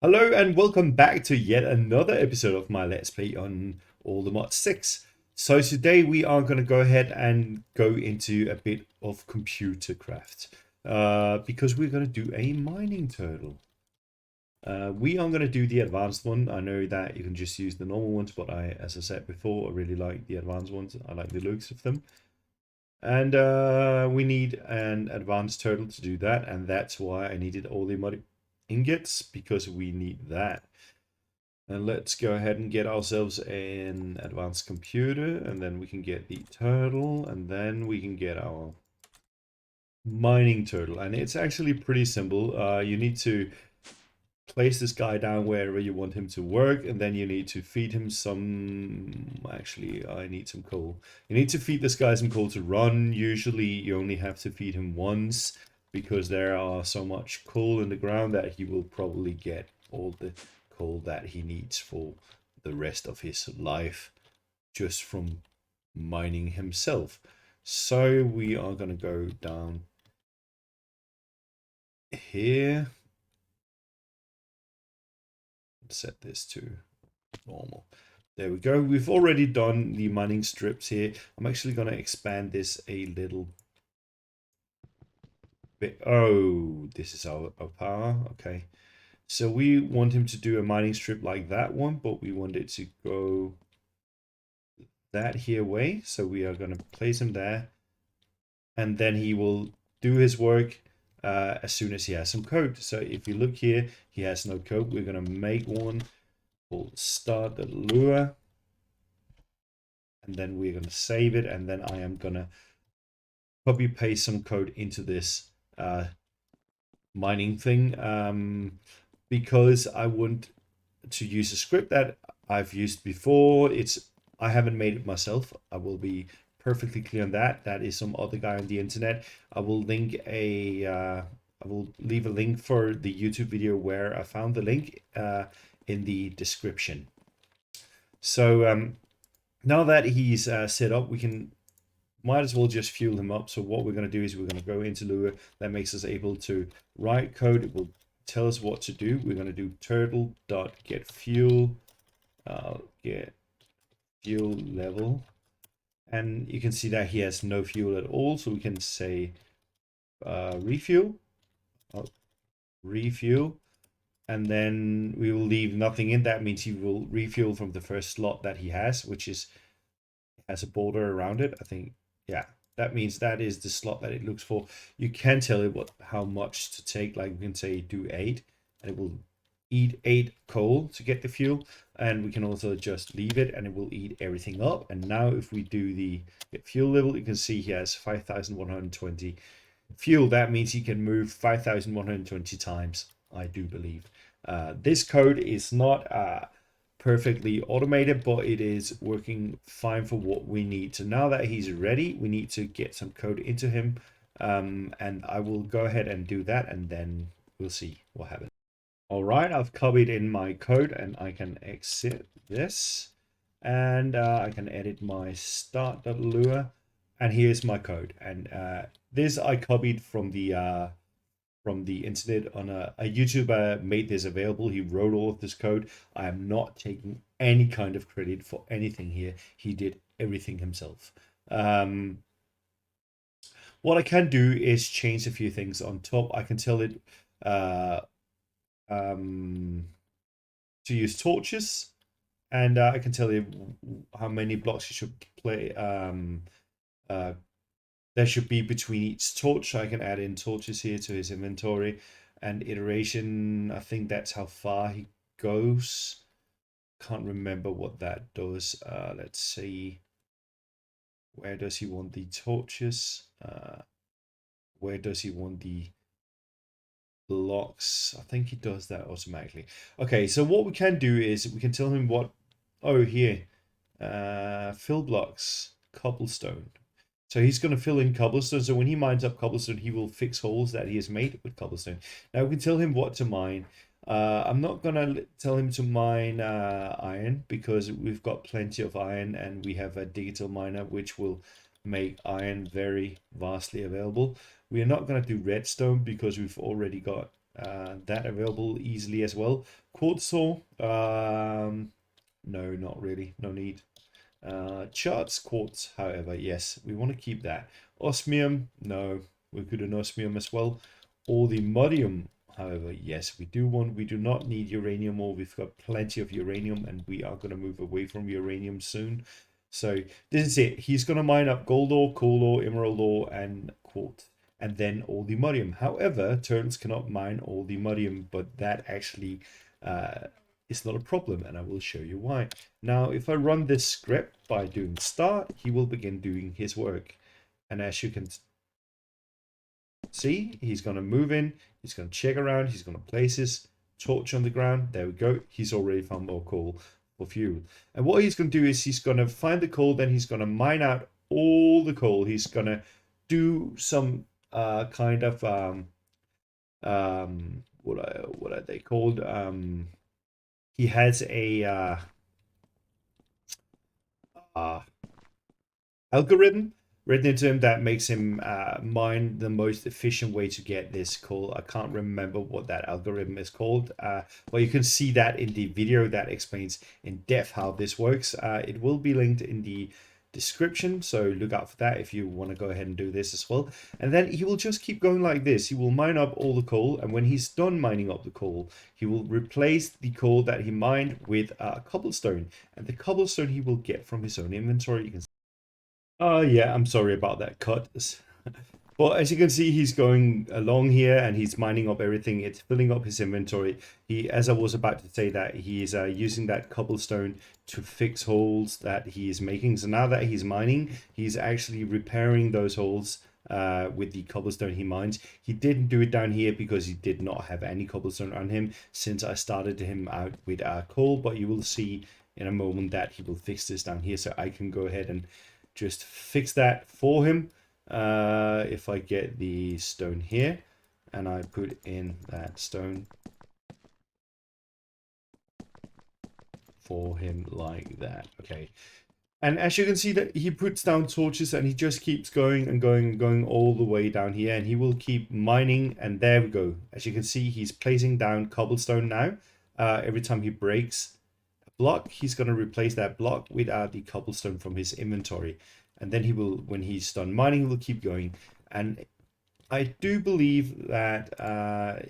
Hello and welcome back to yet another episode of my Let's Play on All the Mods 6. So today we are going to go ahead and go into a bit of Computercraft because we're going to do a mining turtle. We are going to do the advanced one. I know that you can just use the normal ones, but as I said before, I really like the advanced ones. I like the looks of them. And we need an advanced turtle to do that, and that's why I needed all the mod ingots, because we need that. And let's go ahead and get ourselves an advanced computer, and then we can get the turtle, and then we can get our mining turtle. And it's actually pretty simple. You need to place this guy down wherever you want him to work, and then you need to feed him some... Actually, I need some coal. You need to feed this guy some coal to run. Usually you only have to feed him once, because there are so much coal in the ground that he will probably get all the coal that he needs for the rest of his life just from mining himself. So we are going to go down here. Set this to normal. There we go. We've already done the mining strips here. I'm actually going to expand this a little bit. Oh, this is our power. Okay. So we want him to do a mining strip like that one, but we want it to go that here way. So we are going to place him there. And then he will do his work as soon as he has some code. So if you look here, he has no code. We're going to make one. We'll start the lure. And then we're going to save it. And then I am going to copy paste some code into this mining thing, because I want to use a script that I've used before. I haven't made it myself. I will be perfectly clear on that. That is some other guy on the internet. I will leave a link for the YouTube video where I found the link in the description. So now that he's set up, we might as well just fuel him up. So what we're going to do is we're going to go into Lua. That makes us able to write code. It will tell us what to do. We're going to do turtle.getFuel, get fuel level. And you can see that he has no fuel at all. So we can say refuel, refuel. And then we will leave nothing in. That means he will refuel from the first slot that he has, which has a border around it. I think, yeah, that means that is the slot that it looks for. You can tell it how much to take. Like we can say do 8, and it will eat 8 coal to get the fuel. And we can also just leave it, and it will eat everything up. And now if we do the get fuel level, you can see he has 5,120 fuel. That means he can move 5,120 times, I do believe. This code is not perfectly automated, but it is working fine for what we need. So now that he's ready, we need to get some code into him, and I will go ahead and do that, and then we'll see what happens. All right, I've copied in my code, and I can exit this, and I can edit my start.lua, and here's my code. And this I copied from the internet. On a YouTuber made this available. He wrote all of this code. I am not taking any kind of credit for anything here. He did everything himself. What I can do is change a few things on top. I can tell it to use torches, and I can tell you how many blocks you should play. There should be between each torch. So I can add in torches here to his inventory, and iteration, I think that's how far he goes. Can't remember what that does. Let's see. Where does he want the torches? Where does he want the blocks? I think he does that automatically. Okay, so what we can do is we can tell him what... Oh, here. Fill blocks. Cobblestone. So he's going to fill in cobblestone. So when he mines up cobblestone, he will fix holes that he has made with cobblestone. Now we can tell him what to mine. I'm not going to tell him to mine iron, because we've got plenty of iron, and we have a digital miner which will make iron very vastly available. We are not going to do redstone because we've already got That available easily as well. Quartz saw, no, not really, no need. Charts quartz, however, yes, we want to keep that. Osmium, no, we could an osmium as well. Or the modium, however, yes, we do not need uranium ore. We've got plenty of uranium and we are going to move away from uranium soon. So this is it. He's going to mine up gold ore, coal ore, emerald ore, and quartz, and then all the modium. However, turtles cannot mine all the modium, but that actually is not a problem, and I will show you why. Now, if I run this script by doing start, he will begin doing his work. And as you can see, he's going to move in, he's going to check around, he's going to place his torch on the ground. There we go. He's already found more coal for fuel. And what he's going to do is he's going to find the coal, then he's going to mine out all the coal. He's going to do some kind of what are they called? He has a algorithm written into him that makes him mine the most efficient way to get this coal. I can't remember what that algorithm is called, but you can see that in the video that explains in depth how this works. It will be linked in the description, so look out for that if you want to go ahead and do this as well. And then he will just keep going like this. He will mine up all the coal, and when he's done mining up the coal, he will replace the coal that he mined with cobblestone, and the cobblestone he will get from his own inventory. You can yeah, I'm sorry about that cut. But as you can see, he's going along here and he's mining up everything. It's filling up his inventory. As I was about to say, that he is using that cobblestone to fix holes that he is making. So now that he's mining, he's actually repairing those holes with the cobblestone he mines. He didn't do it down here because he did not have any cobblestone on him since I started him out with coal. But you will see in a moment that he will fix this down here. So I can go ahead and just fix that for him. If I get the stone here and I put in that stone for him like that. Okay. And as you can see that he puts down torches and he just keeps going and going and going all the way down here, and he will keep mining. And there we go. As you can see, he's placing down cobblestone now. Every time he breaks a block, he's going to replace that block with the cobblestone from his inventory. And then he will, when he's done mining, he will keep going. And I do believe that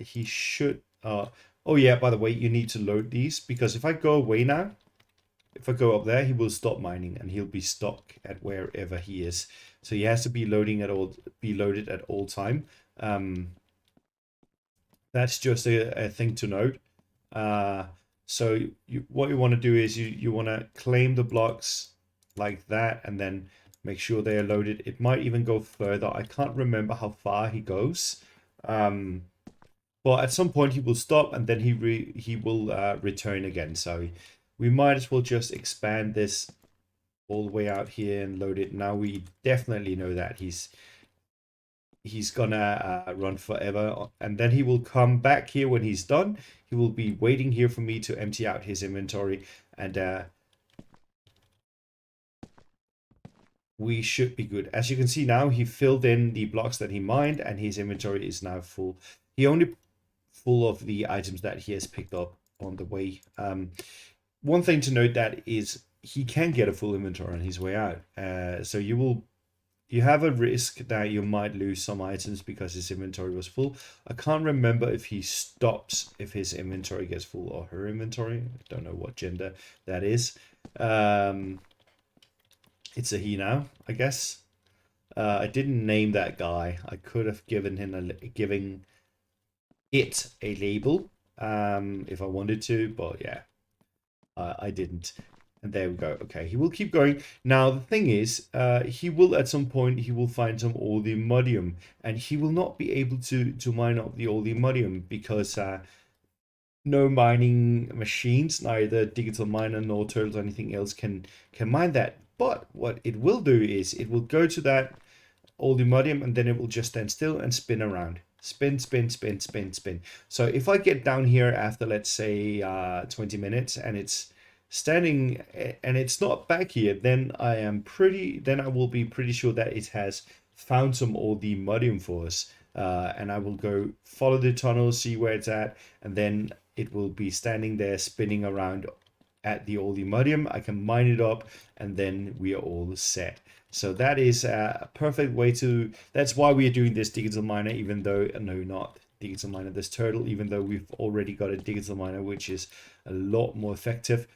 he should... oh yeah, by the way, you need to load these, because if I go away now, if I go up there, he will stop mining and he'll be stuck at wherever he is. So he has to be loaded at all time. That's just a thing to note. So what you want to do is you want to claim the blocks like that, and then make sure they are loaded. It might even go further. I can't remember how far he goes. But at some point he will stop and then he will return again. So we might as well just expand this all the way out here and load it. Now we definitely know that he's gonna run forever, and then he will come back here when he's done. He will be waiting here for me to empty out his inventory, and we should be good. As you can see now, he filled in the blocks that he mined and his inventory is now full. He only full of the items that he has picked up on the way. One thing to note that is he can get a full inventory on his way out. So you have a risk that you might lose some items because his inventory was full. I can't remember if he stops if his inventory gets full, or her inventory. I don't know what gender that is. It's a he now, I guess. I didn't name that guy. I could have given him giving it a label if I wanted to, but yeah, I didn't. And there we go. Okay, he will keep going. Now the thing is, he will at some point he will find some Allthemodium, and he will not be able to mine up the Allthemodium because no mining machines, neither digital miner nor turtles or anything else can mine that. But what it will do is it will go to that Allthemodium and then it will just stand still and spin around. Spin, spin, spin, spin, spin. So if I get down here after, let's say, 20 minutes and it's standing and it's not back here, then I will be pretty sure that it has found some Allthemodium for us. and I will go follow the tunnel, see where it's at, and then it will be standing there spinning around at the old Imodium. I can mine it up, and then we are all set. So that is a perfect way to, that's why we are doing this digital miner, even though, no, not digital miner, this turtle, even though we've already got a digital miner, which is a lot more effective.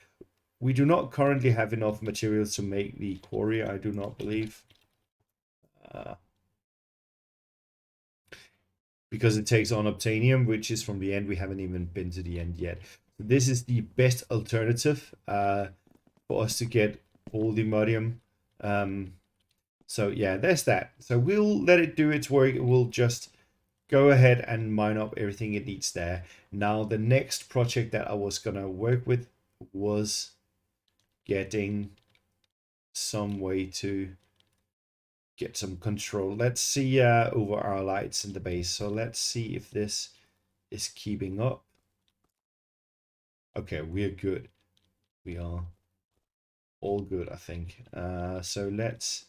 We do not currently have enough materials to make the quarry, I do not believe. Because it takes on obtainium, which is from the end. We haven't even been to the end yet. This is the best alternative for us to get all the Imodium. So yeah, there's that. So we'll let it do its work. We'll just go ahead and mine up everything it needs there. Now, the next project that I was going to work with was getting some way to get some control. Let's see over our lights in the base. So let's see if this is keeping up. Okay, we're good. We are all good, I think. So let's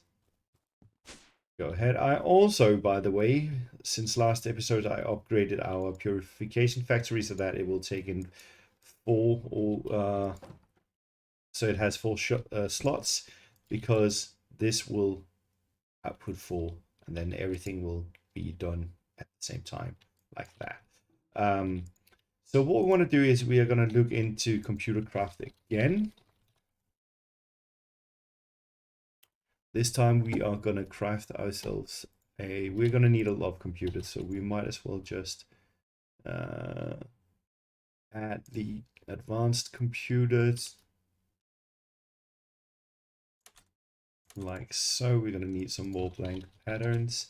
go ahead. I also, by the way, since last episode, I upgraded our purification factory so that it will take in so it has four slots, because this will output 4, and then everything will be done at the same time, like that. So what we want to do is we are going to look into Computercraft again. This time we are going to craft ourselves we're going to need a lot of computers, so we might as well just add the advanced computers like so. We're going to need some more blank patterns.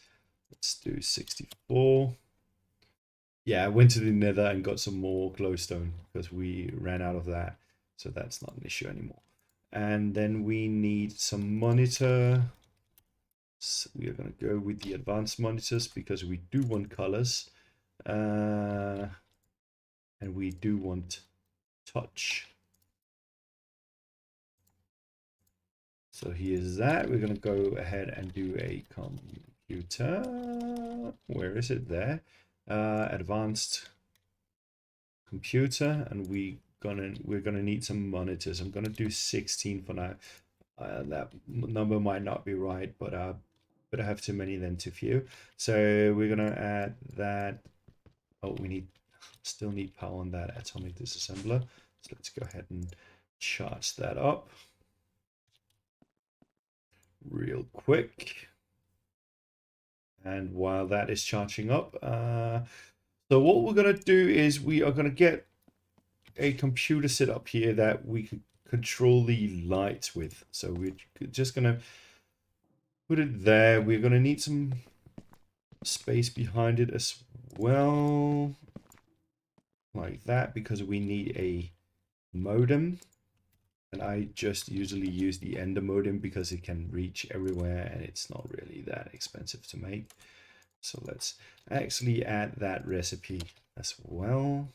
Let's do 64. Yeah, I went to the nether and got some more glowstone because we ran out of that, so that's not an issue anymore. And then we need some monitor. So we are going to go with the advanced monitors because we do want colors. And we do want touch. So here's that. We're going to go ahead and do a computer. Where is it? There. Advanced computer, and we're gonna need some monitors. I'm gonna do 16 for now. That number might not be right, but I have too many than too few. So we're gonna add that. Oh, we still need power on that atomic disassembler. So let's go ahead and charge that up real quick. And while that is charging up, so what we're gonna do is we are gonna get a computer set up here that we can control the lights with. So we're just gonna put it there. We're gonna need some space behind it as well, like that, because we need a modem. And I just usually use the Ender modem because it can reach everywhere and it's not really that expensive to make. So let's actually add that recipe as well.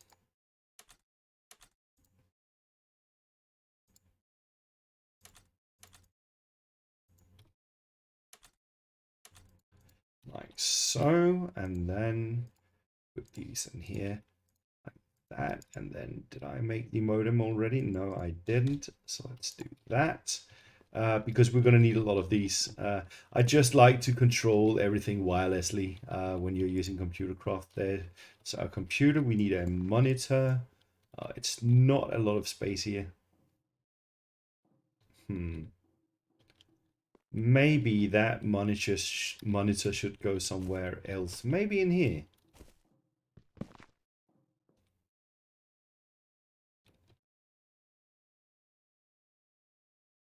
Like so, and then put these in here like that. And then did I make the modem already? No, I didn't. So let's do that. Because we're going to need a lot of these. I just like to control everything wirelessly when you're using Computercraft there. So our computer, we need a monitor. It's not a lot of space here. Maybe that monitor should go somewhere else. Maybe in here.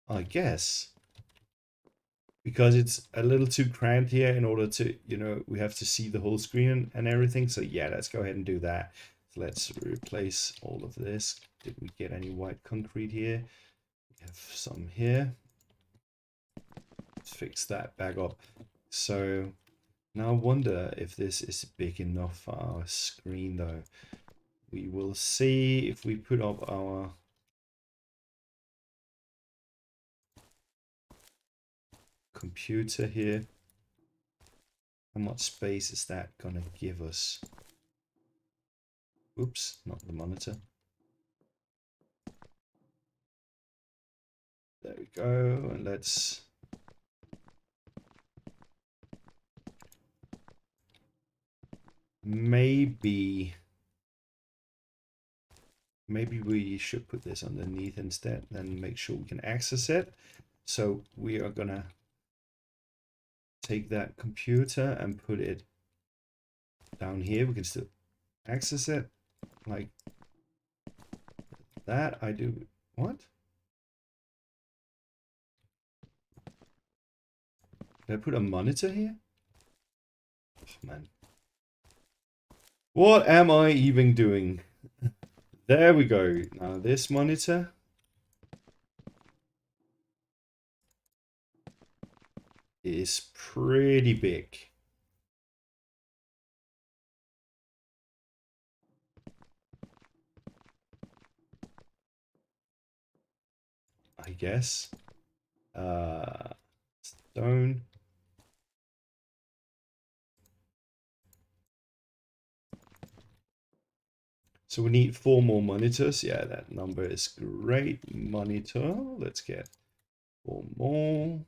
I guess. Because it's a little too cramped here in order to, we have to see the whole screen and everything. So yeah, let's go ahead and do that. So let's replace all of this. Did we get any white concrete here? We have some here. Let's fix that back up. So now I wonder if this is big enough for our screen though. We will see if we put up our computer here. How much space is that gonna give us? Oops, not the monitor. There we go, and let's maybe we should put this underneath instead, then make sure we can access it. So we are gonna take that computer and put it down here. We can still access it like that. I do what? Did I put a monitor here? Oh, man. What am I even doing? There we go. Now this monitor is pretty big. I guess. Stone. So we need 4 more monitors. Yeah, that number is great. Monitor. Let's get 4 more.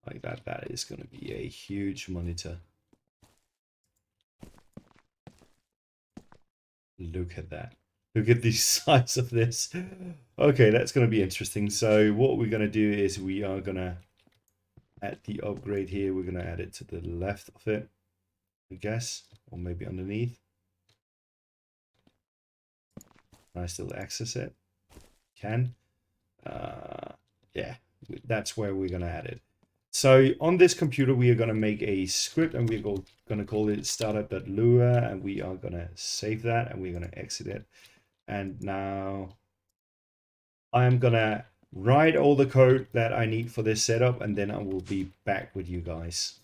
Like that. That is going to be a huge monitor. Look at that. Look at the size of this. Okay, that's going to be interesting. So what we're going to do is we are going to add the upgrade here. We're going to add it to the left of it, I guess, or maybe underneath. Can I still access it? Can. Yeah, that's where we're going to add it. So on this computer, we are going to make a script and we're going to call it startup.lua, and we are going to save that and we're going to exit it. And now I'm going to write all the code that I need for this setup, and then I will be back with you guys.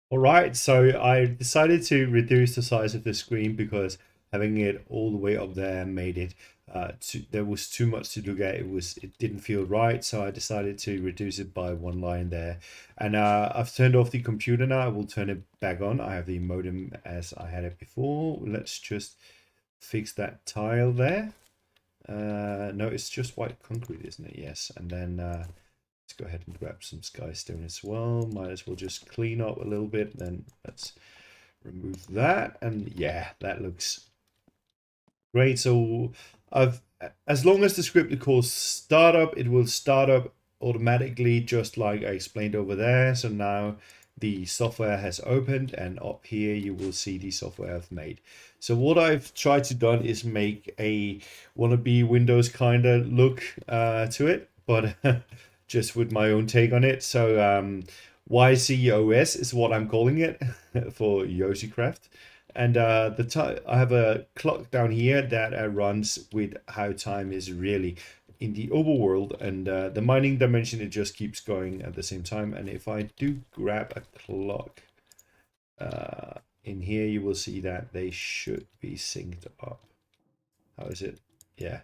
All right, so I decided to reduce the size of the screen because having it all the way up there made it there was too much to look at. It didn't feel right, so I decided to reduce it by 1 line there. And I've turned off the computer now. I will turn it back on. I have the modem as I had it before. Let's just fix that tile there. No, it's just white concrete, isn't it? Yes, and then let's go ahead and grab some skystone as well. Might as well just clean up a little bit. Then let's remove that. And yeah, that looks great. So as long as the script calls startup, it will start up automatically, just like I explained over there. So now the software has opened, and up here you will see the software I've made. So what I've tried to done is make a wannabe Windows kind of look to it, but just with my own take on it. So YCOS is what I'm calling it for Yoshicraft. And I have a clock down here that runs with how time is really in the overworld, and the mining dimension, it just keeps going at the same time. And if I do grab a clock in here, you will see that they should be synced up. How is it? Yeah.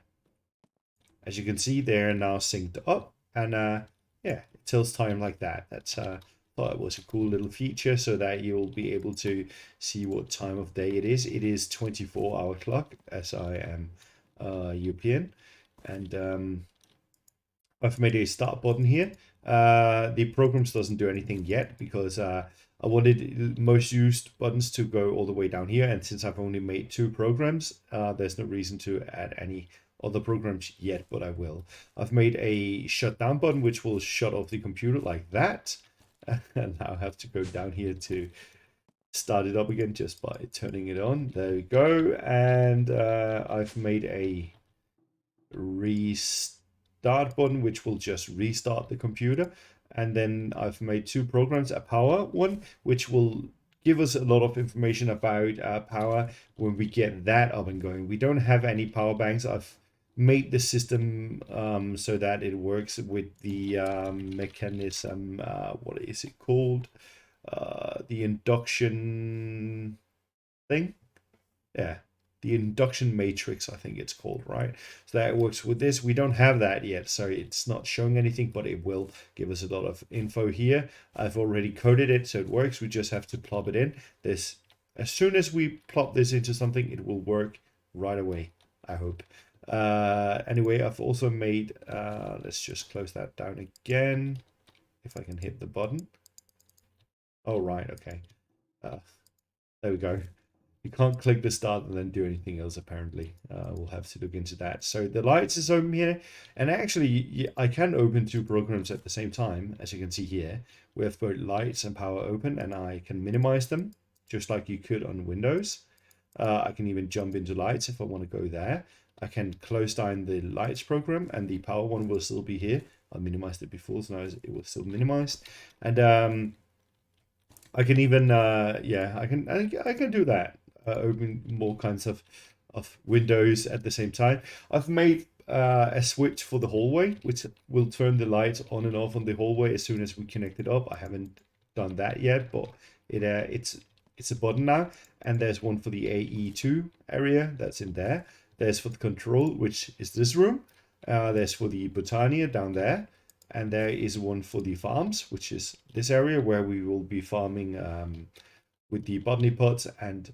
As you can see, they're now synced up, and yeah, it tells time like that. That's thought it was a cool little feature so that you'll be able to see what time of day it is. It is 24-hour clock, as I am European, and I've made a start button here. The programs doesn't do anything yet because I wanted most used buttons to go all the way down here, and since I've only made 2 programs, there's no reason to add any other programs yet, but I will. I've made a shutdown button which will shut off the computer like that, and now I have to go down here to start it up again just by turning it on. There we go, and I've made a restart button which will just restart the computer, and then I've made 2 programs, a power one which will give us a lot of information about power when we get that up and going. We don't have any power banks. I've made the system so that it works with the mechanism, what is it called, the induction thing, yeah. the induction matrix, I think it's called, right? So that works with this. We don't have that yet, so it's not showing anything, but it will give us a lot of info here. I've already coded it, so it works. We just have to plop it in. This, as soon as we plop this into something, it will work right away, I hope. Anyway, I've also made, let's just close that down again, if I can hit the button. Oh, right, okay. There we go. You can't click the start and then do anything else, apparently. We'll have to look into that. So the lights is open here. And actually, I can open two programs at the same time, as you can see here. We have both lights and power open, and I can minimize them, just like you could on Windows. I can even jump into lights if I want to go there. I can close down the lights program, and the power one will still be here. I minimized it before, so now it was still minimized. And I can even, yeah, I can do that. Open more kinds of windows at the same time. I've made a switch for the hallway, which will turn the lights on and off on the hallway as soon as we connect it up. I haven't done that yet, but it's a button now. And there's one for the AE2 area that's in there. There's for the control, which is this room. There's for the Botania down there. And there is one for the farms, which is this area where we will be farming with the botany pots and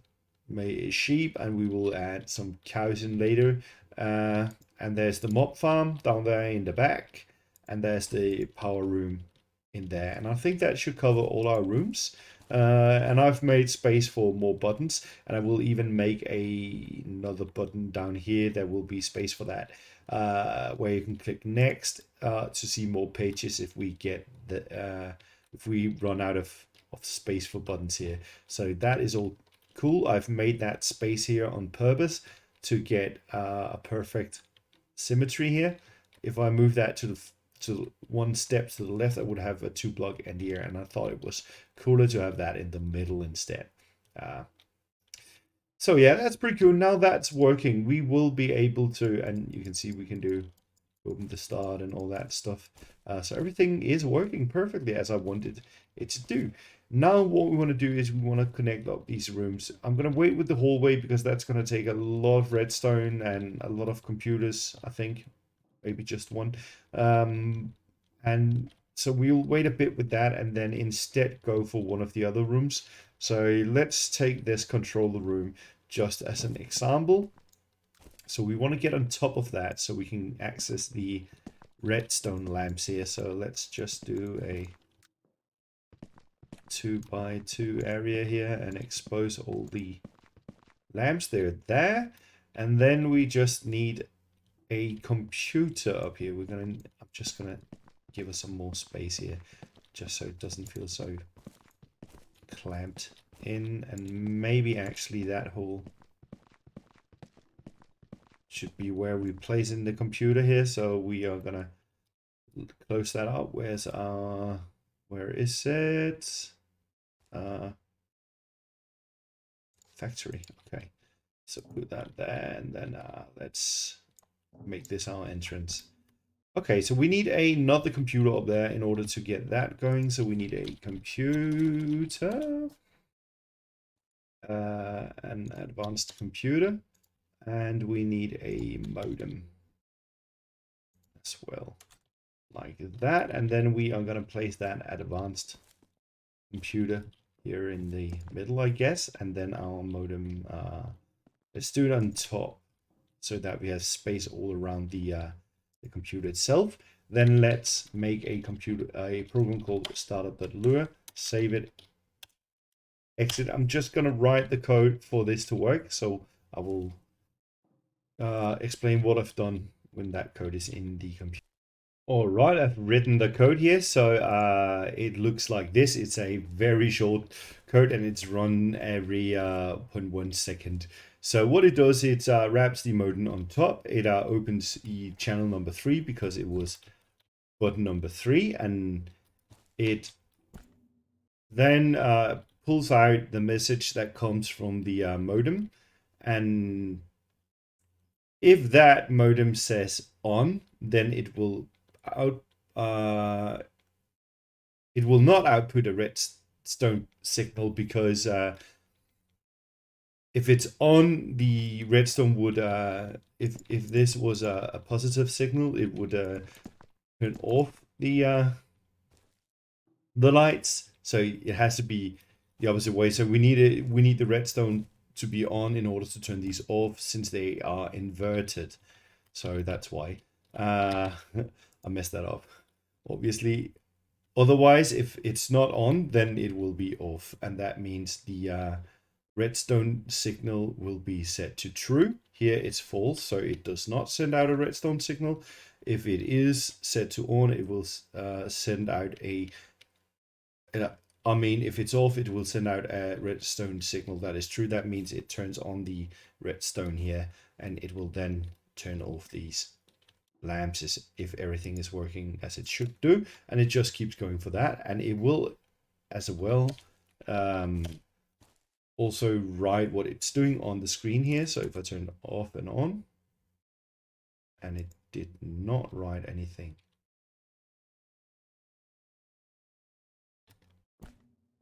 sheep, and we will add some cows in later. And there's the mob farm down there in the back, and there's the power room in there. And I think that should cover all our rooms. And I've made space for more buttons, and I will even make another button down here. There will be space for that, where you can click next to see more pages if we get the if we run out of space for buttons here. So that is all cool. I've made that space here on purpose to get a perfect symmetry here. If I move that to one step to the left, I would have a 2-block end here, and I thought it was cooler to have that in the middle instead. So yeah, that's pretty cool. Now that's working, we will be able to, and you can see we can do open the start and all that stuff. So everything is working perfectly as I wanted it to do. Now what we want to do is we want to connect up these rooms. I'm going to wait with the hallway because that's going to take a lot of redstone and a lot of computers, I think. Maybe just one. And so we'll wait a bit with that and then instead go for one of the other rooms. So let's take this controller room just as an example. So we want to get on top of that so we can access the redstone lamps here. So let's just do a 2x2 area here and expose all the lamps. They're there. And then we just need a computer up here. I'm just gonna give us some more space here, just so it doesn't feel so clamped in. And maybe actually that hole should be where we place in the computer here. So we are gonna close that up. Where is it? Factory. Okay, so put that there, and then let's make this our entrance. Okay, so we need another computer up there in order to get that going. So we need a computer, an advanced computer, and we need a modem as well, like that. And then we are going to place that advanced computer here in the middle, I guess, and then our modem. Let's do it on top, so that we have space all around the computer itself. Then let's make a program called startup.lua, save it, exit. I'm just gonna write the code for this to work, so I will explain what I've done when that code is in the computer. All right, I've written the code here, so it looks like this. It's a very short code, and it's run every 0.1 second. So what it does, it wraps the modem on top. It opens the channel number 3 because it was button number 3, and it then pulls out the message that comes from the modem. And if that modem says on, then it will not output a redstone signal because if it's on, the redstone would if this was a positive signal, it would turn off the lights. So it has to be the opposite way. So we need the redstone to be on in order to turn these off, since they are inverted. So that's why I messed that up, obviously. Otherwise, if it's not on, then it will be off, and that means the redstone signal will be set to true. Here it's false, so it does not send out a redstone signal. If it is set to on, it will send out I mean, if it's off, it will send out a redstone signal that is true. That means it turns on the redstone here, and it will then turn off these lamps if everything is working as it should do. And it just keeps going for that, and it will as well also write what it's doing on the screen here. So if I turn off and on, and it did not write anything.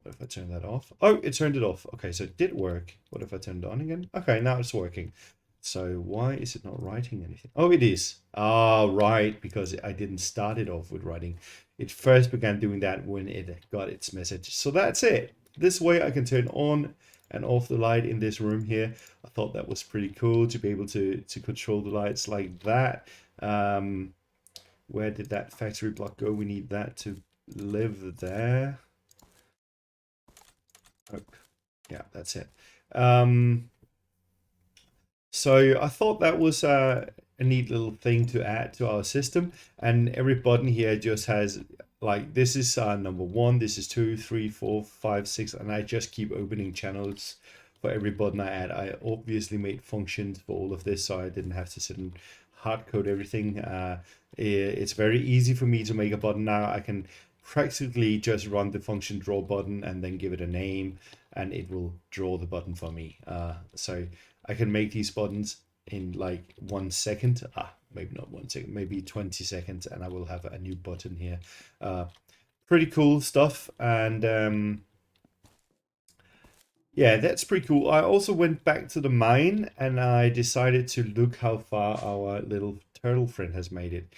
What if I turn that off? Oh, it turned it off. Okay, so it did work. What if I turn it on again? Okay, now it's working. So why is it not writing anything? Oh, it is. Ah, right, because I didn't start it off with writing. It first began doing that when it got its message. So that's it. This way I can turn on and off the light in this room here. I thought that was pretty cool to be able to control the lights like that. Where did that factory block go? We need that to live there. Oh, yeah, that's it. So I thought that was a neat little thing to add to our system. And every button here just has, like, this is number 1, this is 2, 3, 4, 5, 6, and I just keep opening channels for every button I add. I obviously made functions for all of this, so I didn't have to sit and hard code everything. It's very easy for me to make a button now. I can practically just run the function draw button and then give it a name, and it will draw the button for me. So I can make these buttons in like 1 second. Maybe not 1 second, maybe 20 seconds, and I will have a new button here. Pretty cool stuff. And yeah, that's pretty cool. I also went back to the mine, and I decided to look how far our little turtle friend has made it.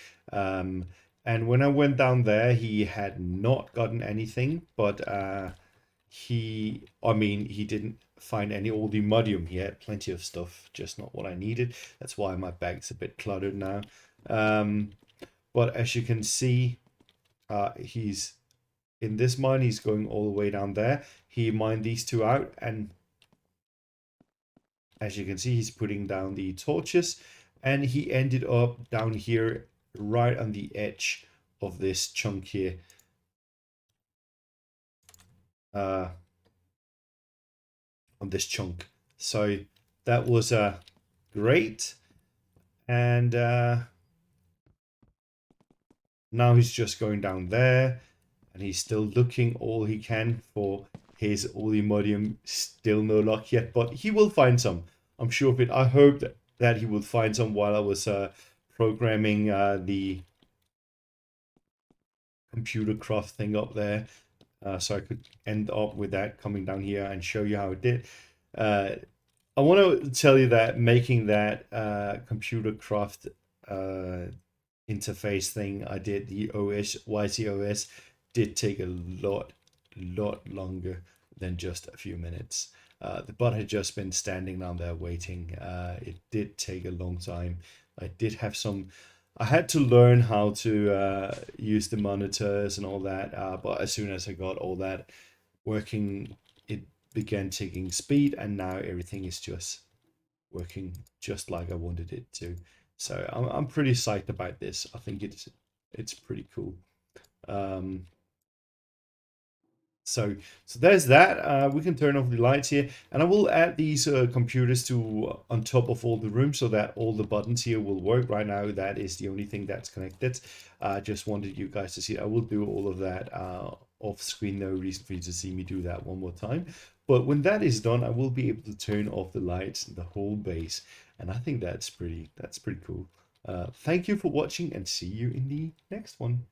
And when I went down there, he had not gotten anything, but he didn't find any Oldimodium. He had plenty of stuff, just not what I needed. That's why my bag's a bit cluttered now. But as you can see, he's in this mine. He's going all the way down there. He mined these two out, and as you can see, he's putting down the torches, and he ended up down here right on the edge of this chunk here. On this chunk. So that was great. And now he's just going down there, and he's still looking all he can for his Oldimodium. Still no luck yet, but he will find some. I'm sure of it. I hope that he will find some while I was programming the Computercraft thing up there. So I could end up with that coming down here and show you how it did. I want to tell you that making that Computercraft interface thing I did, the YCOS, did take a lot longer than just a few minutes. The bot had just been standing down there waiting. It did take a long time. I had to learn how to use the monitors and all that, but as soon as I got all that working, it began taking speed, and now everything is just working just like I wanted it to. So I'm pretty psyched about this. I think it's pretty cool. So there's that. We can turn off the lights here, and I will add these computers to on top of all the rooms so that all the buttons here will work. Right now, that is the only thing that's connected. I just wanted you guys to see. I will do all of that off screen. No reason for you to see me do that one more time. But when that is done, I will be able to turn off the lights in the whole base, and I think that's pretty cool. Thank you for watching, and see you in the next one.